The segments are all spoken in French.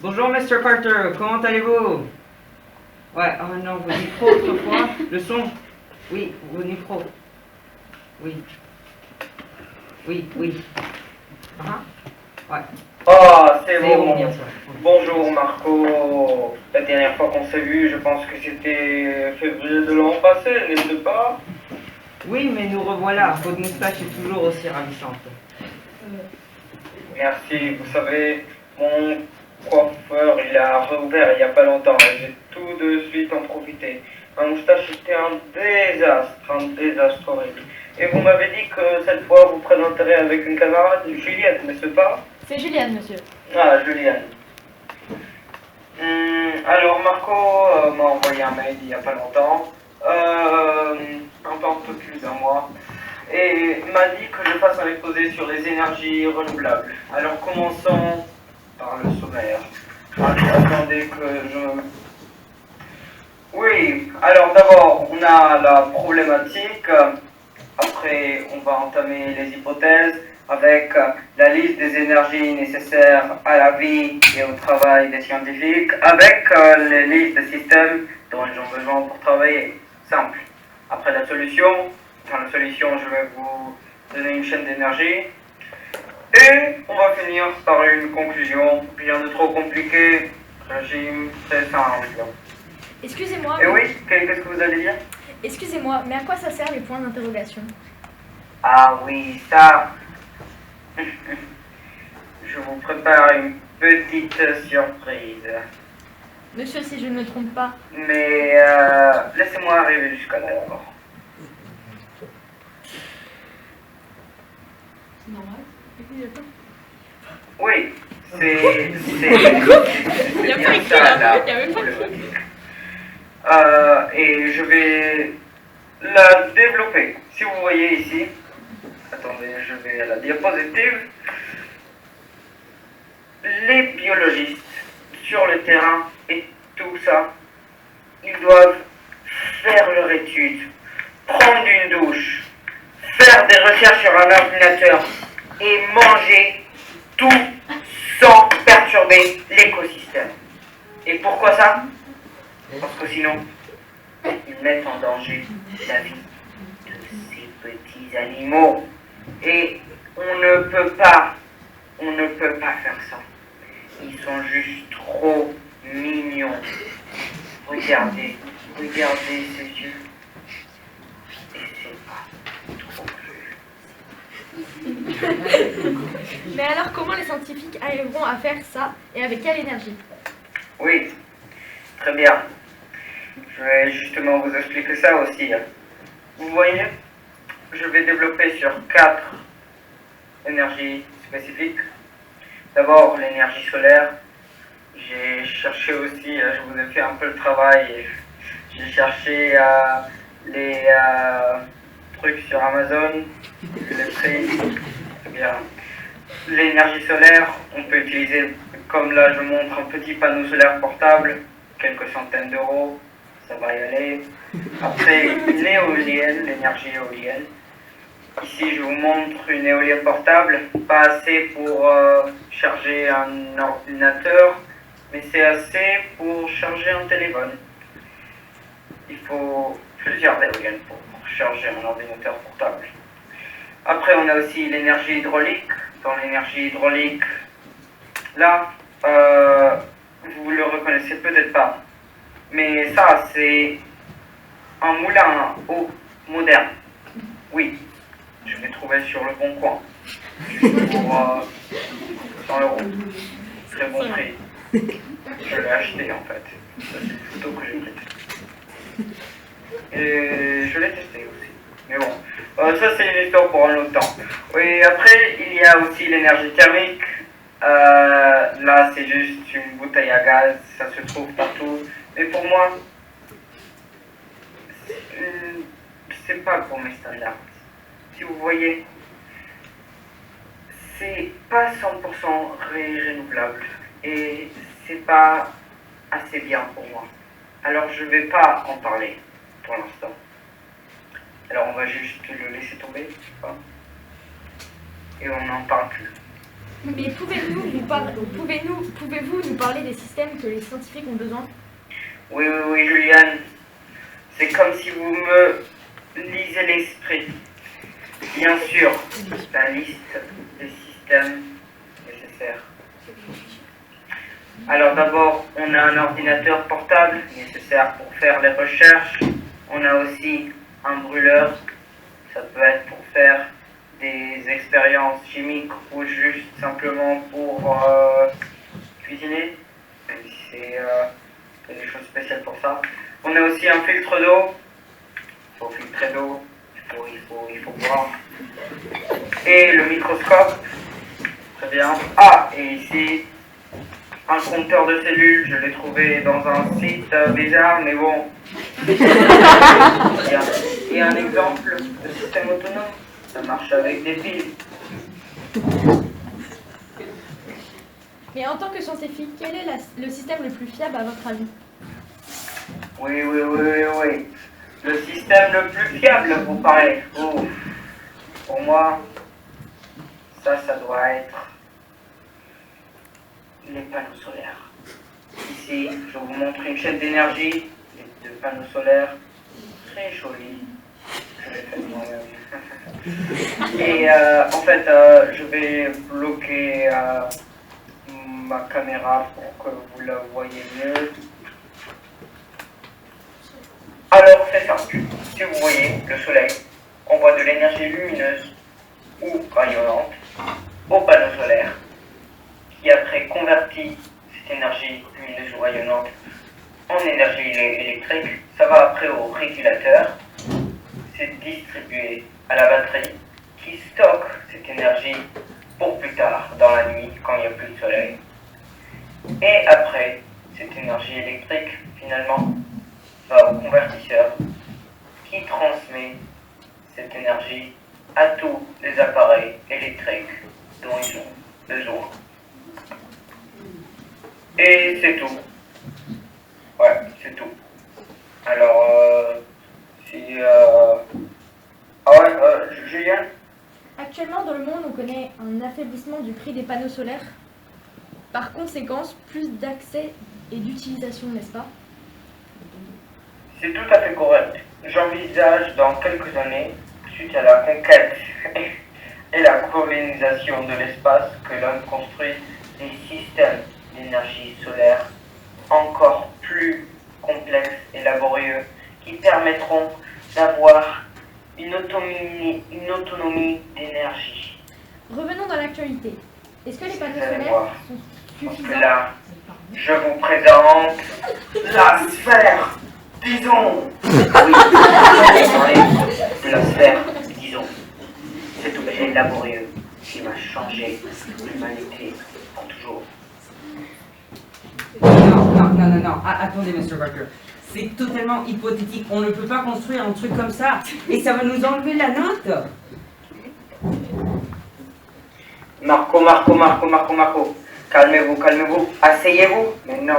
Bonjour, Mr. Carter, comment allez-vous? Ouais, oh non, vos micros autrefois. Le son? Oui, vos micros. Oui. Oui, oui. Ah, ouais. Ah, c'est C'est bon, bon. bien sûr. Bonjour Marco. La dernière fois qu'on s'est vu, je pense que c'était février de l'an passé, n'est-ce pas? Oui, mais nous revoilà. Votre moustache est toujours aussi ravissante. Merci, vous savez, mon coiffeur, il a réouvert il n'y a pas longtemps et j'ai tout de suite en profité. Ma moustache était un désastre horrible. Et vous m'avez dit que cette fois vous présenterez avec une camarade, Juliette, n'est-ce pas? C'est Juliane, monsieur. Ah, Juliette. Alors Marco m'a envoyé un mail il n'y a pas longtemps, un peu plus d'un mois, et m'a dit que je fasse un exposé sur les énergies renouvelables. Alors commençons par le sommaire. Attendez que je... Oui, alors d'abord on a la problématique, après on va entamer les hypothèses, avec la liste des énergies nécessaires à la vie et au travail des scientifiques, avec les listes de systèmes dont ils ont besoin pour travailler. Simple. Après la solution, je vais vous donner une chaîne d'énergie. Et on va finir par une conclusion. Rien de trop compliqué. Régime très simple. Excusez-moi. Et oui, qu'est-ce que vous allez dire? Excusez-moi, mais à quoi ça sert les points d'interrogation? Ah oui, ça. Je vous prépare une petite surprise. Monsieur, si je ne me trompe pas. Mais laissez-moi arriver jusqu'à là d'abord. C'est normal. Oui, c'est Il n'y a pas écrit là, il n'y a même pas écrit. Et je vais la développer. Si vous voyez ici, attendez, je vais à la diapositive. Les biologistes sur le terrain et tout ça, ils doivent faire leur étude, prendre une douche, faire des recherches sur un ordinateur et manger tout sans perturber l'écosystème. Et pourquoi ça? Parce que sinon, ils mettent en danger la vie de ces petits animaux. Et on ne peut pas faire ça. Ils sont juste trop mignons. Regardez ces yeux. Et c'est pas trop cru. Mais alors, comment les scientifiques arriveront à faire ça et avec quelle énergie? Oui, très bien. Je vais justement vous expliquer ça aussi. Vous voyez, je vais développer sur 4 énergies spécifiques. D'abord, l'énergie solaire. J'ai cherché aussi, je vous ai fait un peu le travail, j'ai cherché les trucs sur Amazon, les prix. Eh bien, l'énergie solaire, on peut utiliser, comme là je montre, un petit panneau solaire portable, quelques centaines d'euros, ça va y aller. Après, l'éolienne, l'énergie éolienne. Ici, je vous montre une éolienne portable, pas assez pour charger un ordinateur, mais c'est assez pour charger un téléphone. Il faut plusieurs éoliennes pour charger un ordinateur portable. Après, on a aussi l'énergie hydraulique. Dans l'énergie hydraulique, là, vous le reconnaissez peut-être pas, mais ça, c'est un moulin à eau moderne. Oui. Je l'ai trouvé sur le bon coin. Juste pour 100 euros. Très bon prix. Je l'ai acheté en fait. Ça, c'est une photo que j'ai prise. Et je l'ai testé aussi. Mais bon, ça c'est une histoire pour un autre temps. Oui, après il y a aussi l'énergie thermique. Là c'est juste une bouteille à gaz. Ça se trouve partout. Mais pour moi, c'est pas pour mes standards. Si vous voyez, c'est pas 100% renouvelable et c'est pas assez bien pour moi. Alors je vais pas en parler pour l'instant. Alors on va juste le laisser tomber et on n'en parle plus. Mais pouvez-vous nous parler des systèmes que les scientifiques ont besoin? Oui, oui, oui, Juliane. C'est comme si vous me lisez l'esprit. Bien sûr, la liste des systèmes nécessaires. Alors d'abord, on a un ordinateur portable nécessaire pour faire les recherches. On a aussi un brûleur. Ça peut être pour faire des expériences chimiques ou juste simplement pour cuisiner. Même si c'est des choses spéciales pour ça. On a aussi un filtre d'eau. Il faut filtrer l'eau. Il faut boire. Et le microscope. Très bien. Ah, et ici, un compteur de cellules. Je l'ai trouvé dans un site bizarre, mais bon. Et un exemple de système autonome. Ça marche avec des piles. Mais en tant que scientifique, quel est le système le plus fiable à votre avis? Oui, oui, oui, oui, oui. Le système le plus fiable, vous paraît. Ouf. Pour moi, ça doit être les panneaux solaires. Ici, je vous montre une chaîne d'énergie, de panneaux solaires, très jolie. Je l'ai fait moi-même. Et en fait, je vais bloquer ma caméra pour que vous la voyez mieux. Alors, c'est simple. Si vous voyez le soleil envoie de l'énergie lumineuse ou rayonnante au panneau solaire, qui après convertit cette énergie lumineuse ou rayonnante en énergie électrique. Ça va après au régulateur. C'est distribué à la batterie qui stocke cette énergie pour plus tard, dans la nuit, quand il n'y a plus de soleil. Et après, cette énergie électrique, finalement, va au convertisseur qui transmet cette énergie à tous les appareils électriques dont ils ont besoin. Et c'est tout. Ouais, c'est tout. Alors, Ah ouais, Julien? Actuellement, dans le monde, on connaît un affaiblissement du prix des panneaux solaires. Par conséquent, plus d'accès et d'utilisation, n'est-ce pas? C'est tout à fait correct. J'envisage dans quelques années, suite à la conquête et la colonisation de l'espace, que l'homme construit des systèmes d'énergie solaire encore plus complexes et laborieux qui permettront d'avoir une autonomie d'énergie. Revenons dans l'actualité. Est-ce que les panneaux Vous allez solaires voir. sont Parce que suffisants? là, je vous présente la sphère, disons. Oui, de la sphère, disons. Cet objet laborieux qui va changer l'humanité pour toujours. Non. Attendez, Mr. Barker. C'est totalement hypothétique. On ne peut pas construire un truc comme ça. Et ça va nous enlever la note. Marco. Calmez-vous. Asseyez-vous. Mais non.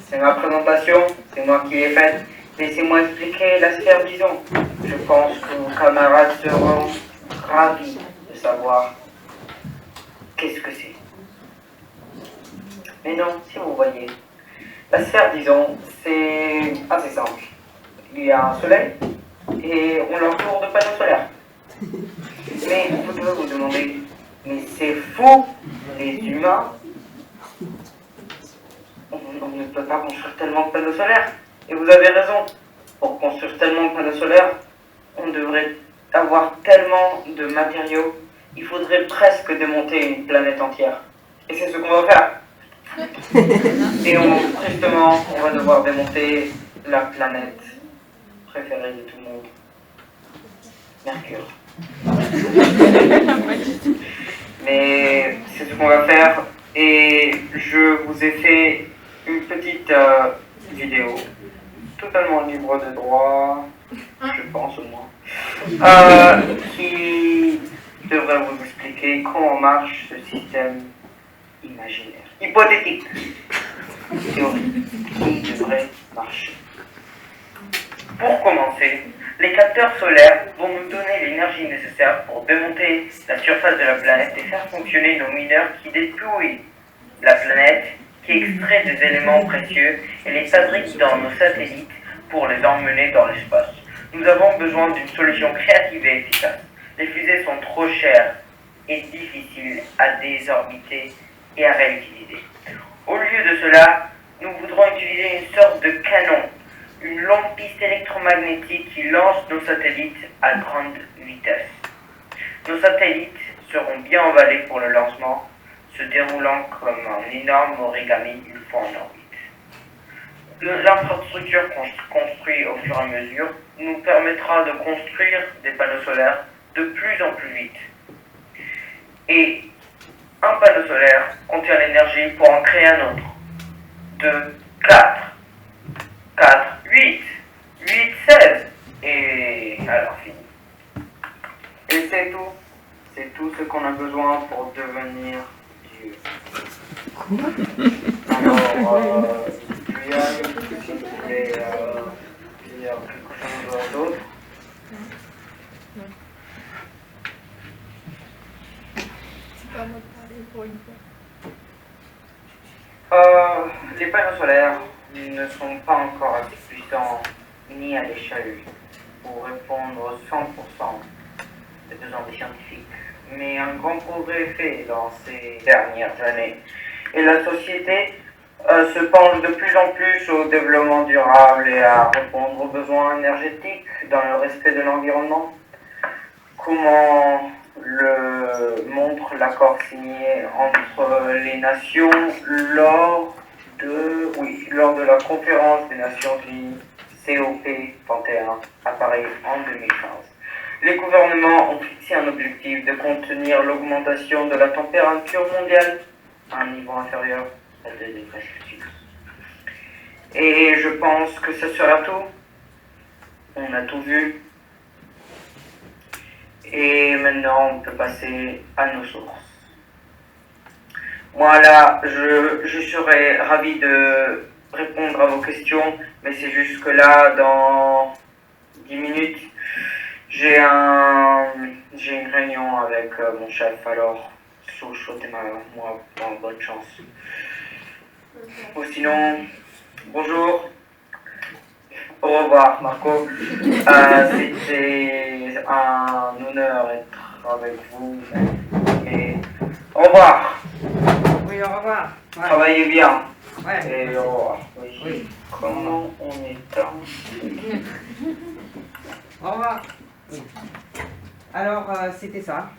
C'est ma présentation. C'est moi qui l'ai faite. Laissez-moi expliquer la sphère, disons. Je pense que vos camarades seront ravis de savoir qu'est-ce que c'est. Mais non, si vous voyez. La sphère, disons, c'est assez simple. Il y a un soleil et on l'entoure de panneaux solaires. Mais vous devez vous demander, mais c'est faux, les humains, on ne peut pas construire tellement de panneaux solaires. Et vous avez raison, pour construire tellement de panneaux solaires, on devrait avoir tellement de matériaux, il faudrait presque démonter une planète entière. Et c'est ce qu'on va faire. Et tristement, on va devoir démonter la planète préférée de tout le monde, Mercure. Mais c'est ce qu'on va faire et je vous ai fait une petite vidéo totalement libre de droit, je pense au moins, qui devrait vous expliquer comment marche ce système imaginaire, hypothétique, théorique, qui devrait marcher. Pour commencer, Les capteurs solaires vont nous donner l'énergie nécessaire pour démonter la surface de la planète et faire fonctionner nos mineurs qui dépouillent la planète, qui extraient des éléments précieux et les fabriquent dans nos satellites pour les emmener dans l'espace. Nous avons besoin d'une solution créative et efficace. Les fusées sont trop chères et difficiles à désorbiter et à réutiliser. Au lieu de cela, nous voudrons utiliser une sorte de canon, une longue piste électromagnétique qui lance nos satellites à grande vitesse. Nos satellites seront bien emballés pour le lancement, se déroulant comme un énorme origami une fois en orbite. L'infrastructure construite au fur et à mesure nous permettra de construire des panneaux solaires de plus en plus vite. Et un panneau solaire contient l'énergie pour en créer un autre. 2, 4, 8, 16, et alors fini. Et c'est tout. C'est tout ce qu'on a besoin pour devenir Dieu. Quoi? Alors, Juliane, si vous voulez dire quelque chose d'autre? C'est pas à moi de parler pour une fois. Les panneaux solaires ne sont pas encore assez puissants ni à l'échelle pour répondre 100% des besoins des scientifiques. Mais un grand progrès est fait dans ces dernières années. Et la société se penche de plus en plus au développement durable et à répondre aux besoins énergétiques dans le respect de l'environnement. Comment le montre l'accord signé entre les nations lors de la conférence des Nations Unies COP21 à Paris en 2015. Les gouvernements ont fixé un objectif de contenir l'augmentation de la température mondiale à un niveau inférieur à 2 degrés Celsius. Et je pense que ce sera tout. On a tout vu. Et maintenant, on peut passer à nos sources. Moi, là, je serais ravi de répondre à vos questions, mais c'est juste que là, dans 10 minutes, j'ai une réunion avec mon chef, alors souhaitez-moi bonne chance. Ou sinon, bonjour. Au revoir, Marco. C'était un honneur d'être avec vous. Et au revoir. Oui, au revoir. Ouais. Travaillez bien. Ouais. Et au revoir. Oui. Oui. Comment on est tard? Au revoir. Oui. Alors, c'était ça.